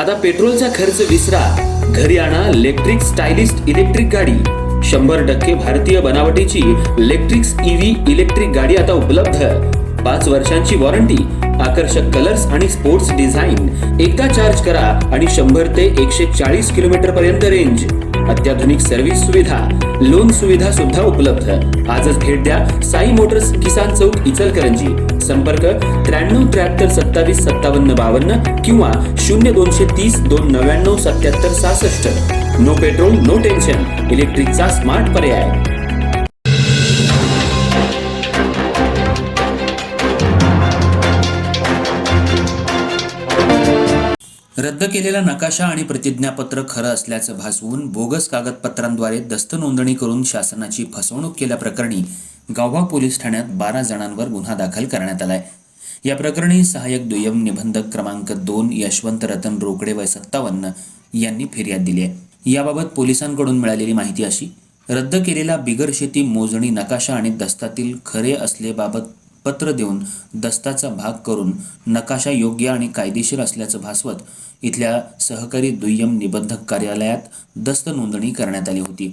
आता पेट्रोलचा खर्च विसरा, घरी आणा इलेक्ट्रिक स्टायलिस्ट इलेक्ट्रिक गाडी. 100% भारतीय बनावटीची इलेक्ट्रिक्स ईव्ही इलेक्ट्रिक गाडी आता उपलब्ध. 5 वर्षांची वॉरंटी, आकर्षक कलर्स आणि स्पोर्ट्स डिझाईन. एकदा चार्ज करा आणि 100 ते 140 किलोमीटर पर्यंत रेंज. अत्याधुनिक सर्व्हिस सुविधा, लोन सुविधा सुद्धा उपलब्ध. आजच भेट द्या साई मोटर्स, किसान चौक, इचलकरंजी. संपर्क 93 73 27 57 52 किंवा 0230 299 77 66. नो पेट्रोल नो टेन्शन, इलेक्ट्रिकचा स्मार्ट पर्याय. रद्द केलेला नकाशा आणि प्रतिज्ञापत्र खरं असल्याचं भासवून बोगस कागदपत्रांद्वारे दस्त नोंदणी करून शासनाची फसवणूक केल्याप्रकरणी गावभाग पोलीस ठाण्यात 12 जणांवर गुन्हा दाखल करण्यात आलाय. या प्रकरणी सहाय्यक दुय्यम निबंधक क्रमांक 2 यशवंत रतन रोकडे वय 57 यांनी फिर्याद दिली आहे. याबाबत पोलिसांकडून मिळालेली माहिती अशी: रद्द केलेला बिगर शेती मोजणी नकाशा आणि दस्तातील खरे असलेबाबत पत्र देऊन दस्ताचा भाग करून नकाशा योग्य आणि कायदेशीर असल्याचं भासवत इथल्या सहकारी दुय्यम निबंधक कार्यालयात दस्त नोंदणी करण्यात आली होती.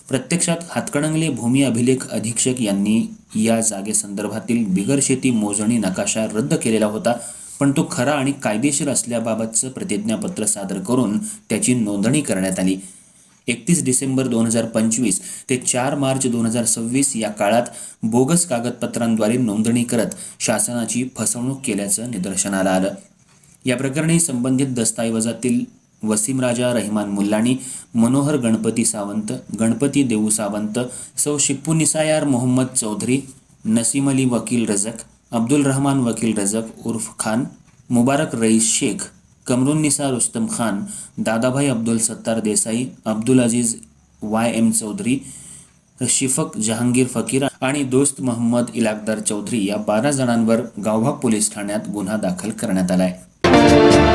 प्रत्यक्षात हातकणंगले भूमी अभिलेख अधीक्षक यांनी या जागेसंदर्भातील बिगर शेती मोजणी नकाशा रद्द केलेला होता, पण तो खरा आणि कायदेशीर असल्याबाबतचं प्रतिज्ञापत्र सादर करून त्याची नोंदणी करण्यात आली. 31 डिसेंबर 2025 ते 4 मार्च 2026 या काळात बोगस कागदपत्रांद्वारे नोंदणी करत शासनाची फसवणूक केल्याचं निदर्शनाला आलं. या प्रकरणी संबंधित दस्तऐवजातील वसीमराजा रहमान मुल्लानी, मनोहर गणपती सावंत, गणपती देऊ सावंत, सौ शिप्पुनिसायार मोहम्मद चौधरी, नसीम अली वकील रजक, अब्दुल रहमान वकील रजक उर्फ खान, मुबारक रईस शेख, कमरुन्निसा रुस्तम खान, दादाभाई अब्दुल सत्तार देसाई, अब्दुल अजीज YM चौधरी, शिफक जहांगीर फकीर आणि दोस्त मोहम्मद इलाकदार चौधरी या 12 जणांवर गावभाग पोलीस ठाण्यात गुन्हा दाखल करण्यात आलाय.